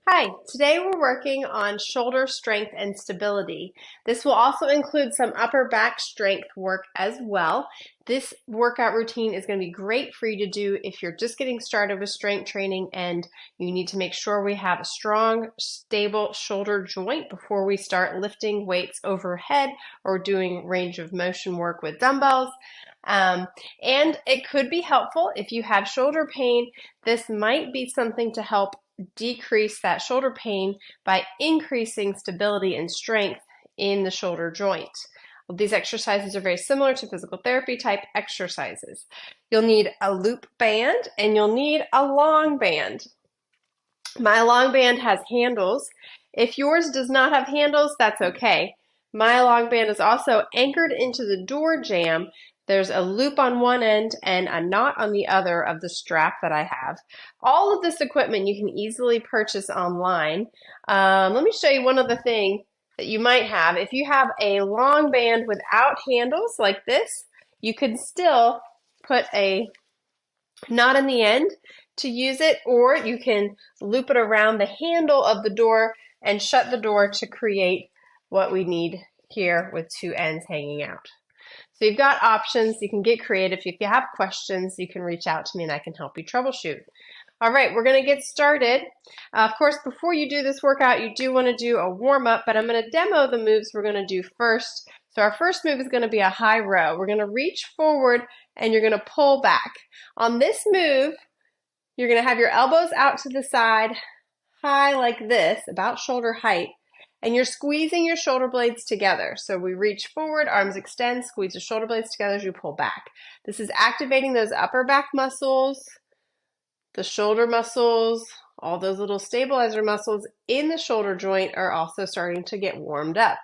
Hi, today we're working on shoulder strength and stability. This will also include some upper back strength work as well. This workout routine is going to be great for you to do if you're just getting started with strength training and you need to make sure we have a strong, stable shoulder joint before we start lifting weights overhead or doing range of motion work with dumbbells. And it could be helpful if you have shoulder pain. This might be something to help decrease that shoulder pain by increasing stability and strength in the shoulder joint. Well, these exercises are very similar to physical therapy type exercises. You'll need a loop band and you'll need a long band. My long band has handles. If yours does not have handles, that's okay. My long band is also anchored into the door jamb. There's a loop on one end and a knot on the other of the strap that I have. All of this equipment you can easily purchase online. Let me show you one other thing that you might have. If you have a long band without handles like this, you can still put a knot in the end to use it, or you can loop it around the handle of the door and shut the door to create what we need here with two ends hanging out. So you've got options. You can get creative. If you have questions, you can reach out to me and I can help you troubleshoot. All right, we're going to get started. Of course, before you do this workout, you do want to do a warm-up, but I'm going to demo the moves we're going to do first. So our first move is going to be a high row. We're going to reach forward and you're going to pull back. On this move, you're going to have your elbows out to the side, high like this, about shoulder height, and you're squeezing your shoulder blades together. So we reach forward, arms extend, squeeze the shoulder blades together as you pull back. This is activating those upper back muscles, the shoulder muscles, all those little stabilizer muscles in the shoulder joint are also starting to get warmed up.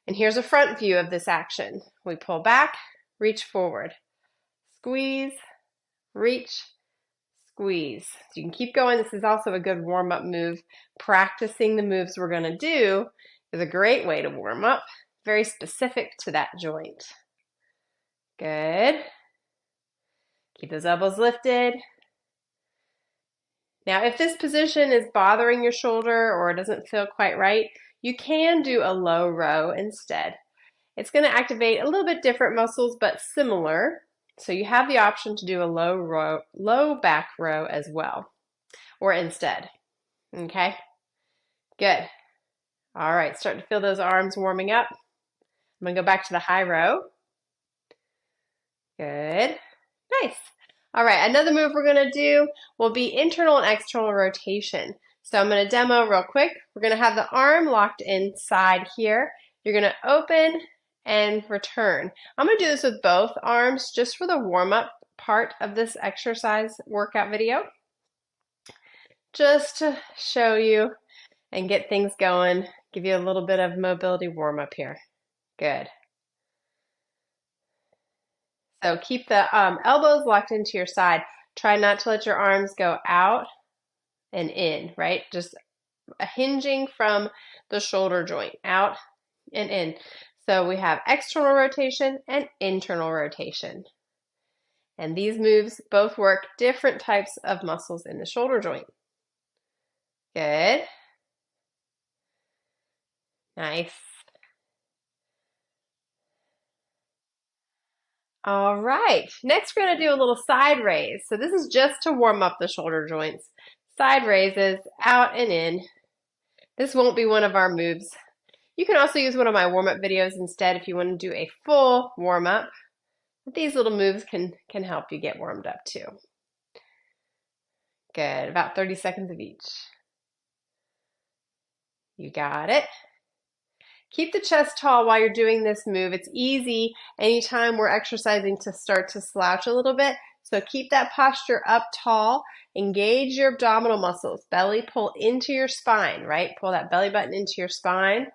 And here's a front view of this action. We pull back, reach forward, squeeze, reach, squeeze. So you can keep going. This is also a good warm-up move. Practicing the moves we're going to do is a great way to warm up, very specific to that joint. Good. Keep those elbows lifted. Now, if this position is bothering your shoulder or doesn't feel quite right, you can do a low row instead. It's going to activate a little bit different muscles, but similar. So you have the option to do a low back row as well, or instead. Okay, good. All right, start to feel those arms warming up. I'm going to go back to the high row. Good, nice. All right, another move we're going to do will be internal and external rotation. So I'm going to demo real quick. We're going to have the arm locked inside here. You're going to open and return. I'm going to do this with both arms just for the warm-up part of this exercise workout video. Just to show you and get things going, give you a little bit of mobility warm-up here. Good. So keep the elbows locked into your side. Try not to let your arms go out and in, right? Just hinging from the shoulder joint, out and in. So we have external rotation and internal rotation. And these moves both work different types of muscles in the shoulder joint. Good. Nice. All right, next we're going to do a little side raise. So this is just to warm up the shoulder joints. Side raises, out and in. This won't be one of our moves. You can also use one of my warm-up videos instead if you want to do a full warm-up. These little moves can help you get warmed up too. Good, about 30 seconds of each. You got it. Keep the chest tall while you're doing this move. It's easy anytime we're exercising to start to slouch a little bit. So keep that posture up tall. Engage your abdominal muscles. Belly pull into your spine, right? Pull that belly button into your spine.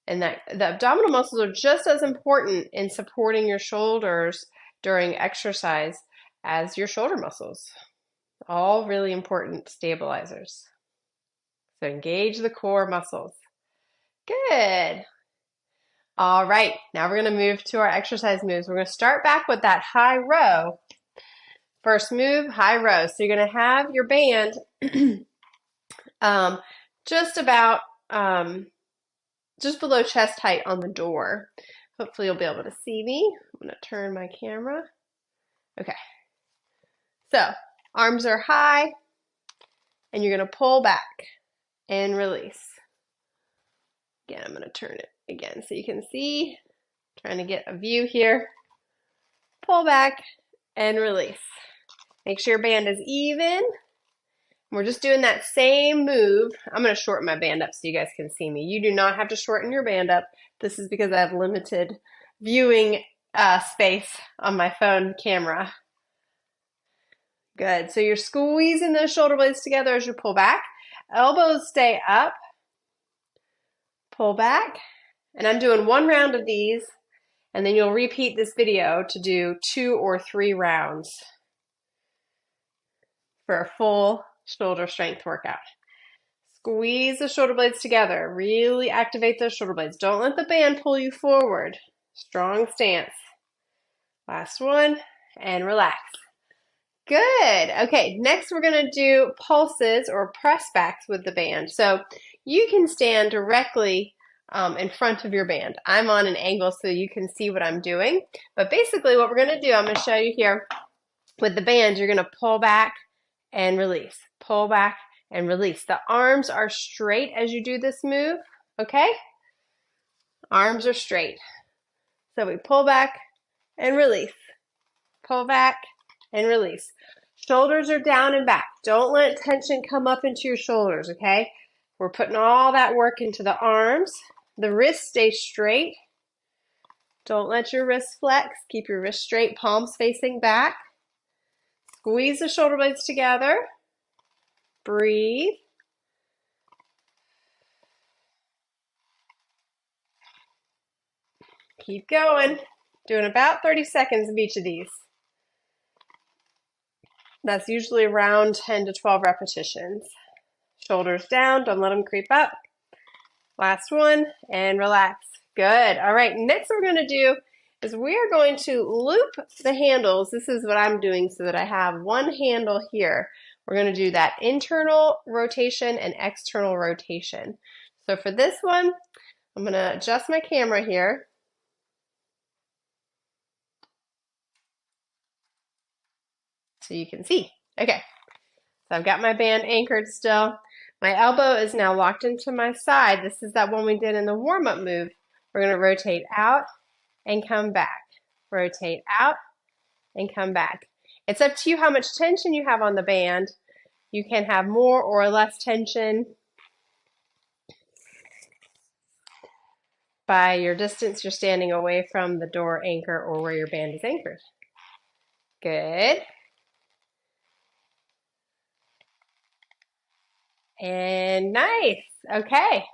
And that the abdominal muscles are just as important in supporting your shoulders during exercise as your shoulder muscles. All really important stabilizers. So engage the core muscles. Good. All right, now we're going to move to our exercise moves. We're going to start back with that high row. First move, high row. So you're going to have your band just about just below chest height on the door. Hopefully you'll be able to see me. I'm going to turn my camera. Okay. So arms are high and you're going to pull back and release. Again, I'm going to turn it again so you can see. Trying to get a view here. Pull back and release. Make sure your band is even. We're just doing that same move. I'm going to shorten my band up so you guys can see me. You do not have to shorten your band up. This is because I have limited viewing space on my phone camera. Good. So you're squeezing those shoulder blades together as you pull back. Elbows stay up. Pull back. And I'm doing 1 round of these, and then you'll repeat this video to do 2 or 3 rounds for a full shoulder strength workout. Squeeze the shoulder blades together. Really activate those shoulder blades. Don't let the band pull you forward. Strong stance. Last one, and relax. Good. Okay, next we're going to do pulses or press backs with the band. So you can stand directly in front of your band. I'm on an angle so you can see what I'm doing. But basically what we're going to do, I'm going to show you here with the band, you're going to pull back and release. Pull back and release. The arms are straight as you do this move, okay? Arms are straight. So we pull back and release. Pull back and release. Shoulders are down and back. Don't let tension come up into your shoulders, okay? We're putting all that work into the arms. The wrists stay straight. Don't let your wrists flex. Keep your wrists straight, palms facing back. Squeeze the shoulder blades together. Breathe. Keep going. Doing about 30 seconds of each of these. That's usually around 10 to 12 repetitions. Shoulders down, don't let them creep up. Last one, and relax. Good. All right, next what we're going to do is we're going to loop the handles. This is what I'm doing so that I have one handle here. We're going to do that internal rotation and external rotation. So for this one, I'm going to adjust my camera here. So you can see. Okay, so I've got my band anchored still. My elbow is now locked into my side. This is that one we did in the warm-up move. We're going to rotate out and come back. Rotate out and come back. It's up to you how much tension you have on the band. You can have more or less tension by your distance you're standing away from the door anchor or where your band is anchored. Good. And nice. Okay.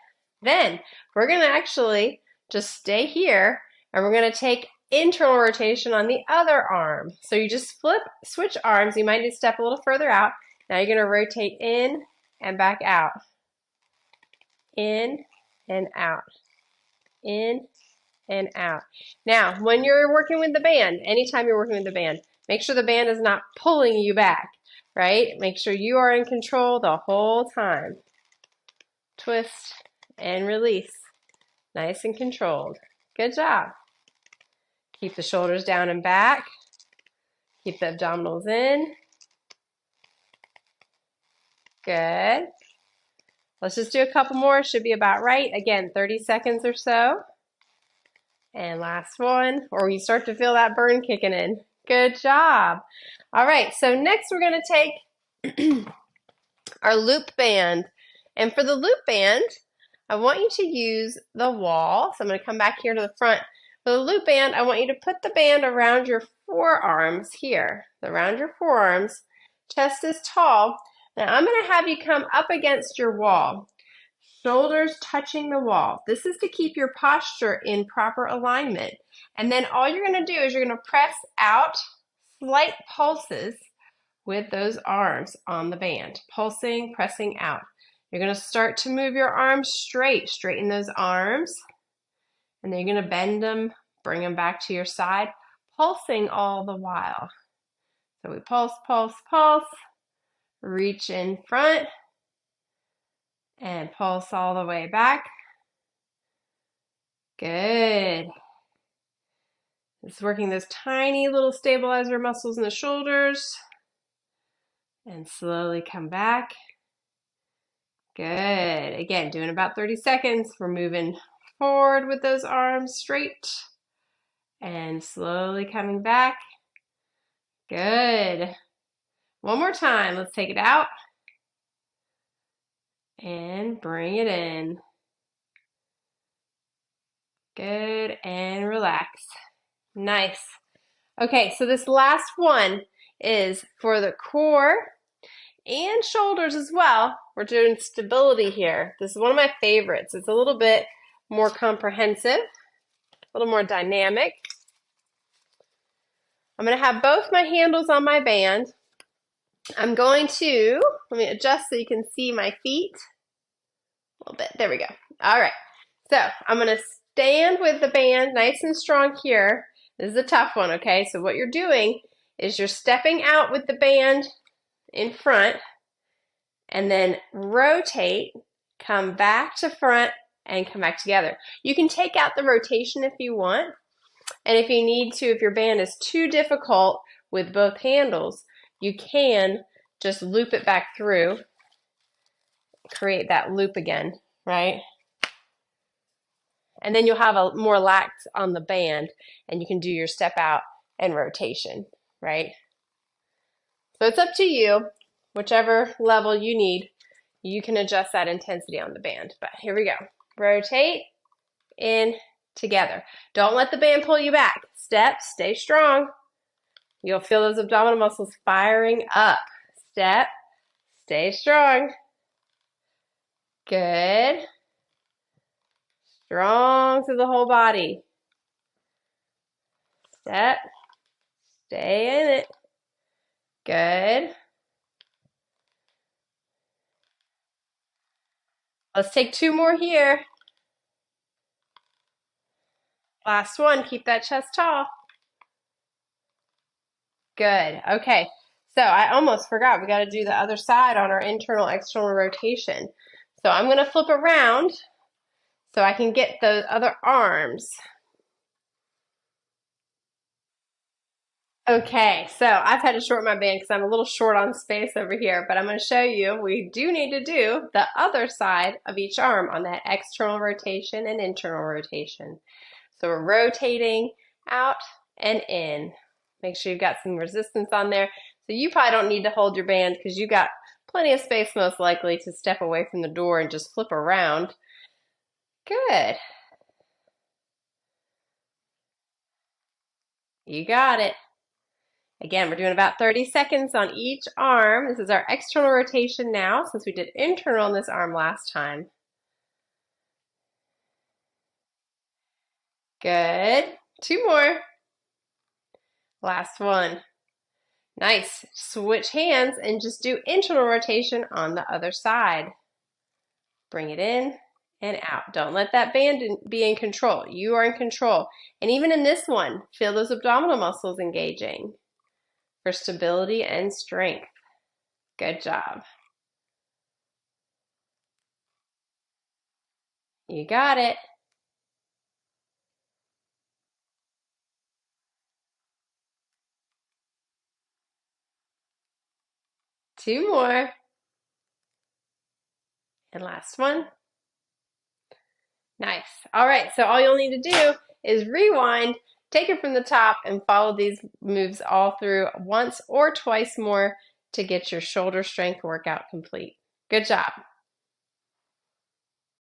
Then we're going to actually just stay here and we're going to take internal rotation on the other arm. So you just switch arms. You might need to step a little further out. Now you're going to rotate in and back out. In and out. In and out. Now, when you're working with the band, anytime you're working with the band, make sure the band is not pulling you back, right? Make sure you are in control the whole time. Twist and release. Nice and controlled. Good job. Keep the shoulders down and back. Keep the abdominals in. Good. Let's just do a couple more. Should be about right. Again, 30 seconds or so. And last one, or you start to feel that burn kicking in. Good job. All right, so next we're going to take our loop band. And for the loop band, I want you to use the wall. So I'm going to come back here to the front. For the loop band, I want you to put the band around your forearms here. Around your forearms. Chest is tall. Now I'm going to have you come up against your wall. Shoulders touching the wall. This is to keep your posture in proper alignment. And then all you're going to do is you're going to press out slight pulses with those arms on the band. Pulsing, pressing out. You're going to start to move your arms straight. Straighten those arms. And then you're going to bend them, bring them back to your side, pulsing all the while. So we pulse, pulse, pulse. Reach in front And pulse all the way back. Good. It's working those tiny little stabilizer muscles in the shoulders. And slowly come back. Good. Again, doing about 30 seconds. We're moving forward with those arms straight. And slowly coming back. Good. One more time. Let's take it out. And bring it in. Good. And relax. Nice. Okay, so this last one is for the core and shoulders as well. We're doing stability here. This is one of my favorites. It's a little bit more comprehensive, a little more dynamic. I'm going to have both my handles on my band. I'm going to, let me adjust so you can see my feet a little bit. There we go. All right. So I'm going to stand with the band nice and strong here. This is a tough one, okay? So what you're doing is you're stepping out with the band in front and then rotate, come back to front, and come back together. You can take out the rotation if you want. And if you need to, if your band is too difficult with both handles, you can just loop it back through, create that loop again, right? And then you'll have a more lax on the band and you can do your step out and rotation, right? So it's up to you, whichever level you need, you can adjust that intensity on the band. But here we go. Rotate, in, together. Don't let the band pull you back. Step, stay strong. You'll feel those abdominal muscles firing up. Step, stay strong. Good. Strong through the whole body. Step, stay in it. Good. Let's take two more here. Last one, keep that chest tall. Good. Okay. So I almost forgot. We got to do the other side on our internal external rotation. So I'm going to flip around so I can get those other arms. Okay, so I've had to shorten my band because I'm a little short on space over here, but I'm going to show you we do need to do the other side of each arm on that external rotation and internal rotation. So we're rotating out and in. Make sure you've got some resistance on there. So you probably don't need to hold your band because you've got plenty of space most likely to step away from the door and just flip around. Good. You got it. Again, we're doing about 30 seconds on each arm. This is our external rotation now since we did internal on this arm last time. Good. Two more. Last one. Nice. Switch hands and just do internal rotation on the other side. Bring it in and out. Don't let that band be in control. You are in control. And even in this one, feel those abdominal muscles engaging for stability and strength. Good job. You got it. Two more. And last one. Nice. All right, so all you'll need to do is rewind, take it from the top, and follow these moves all through once or twice more to get your shoulder strength workout complete. Good job.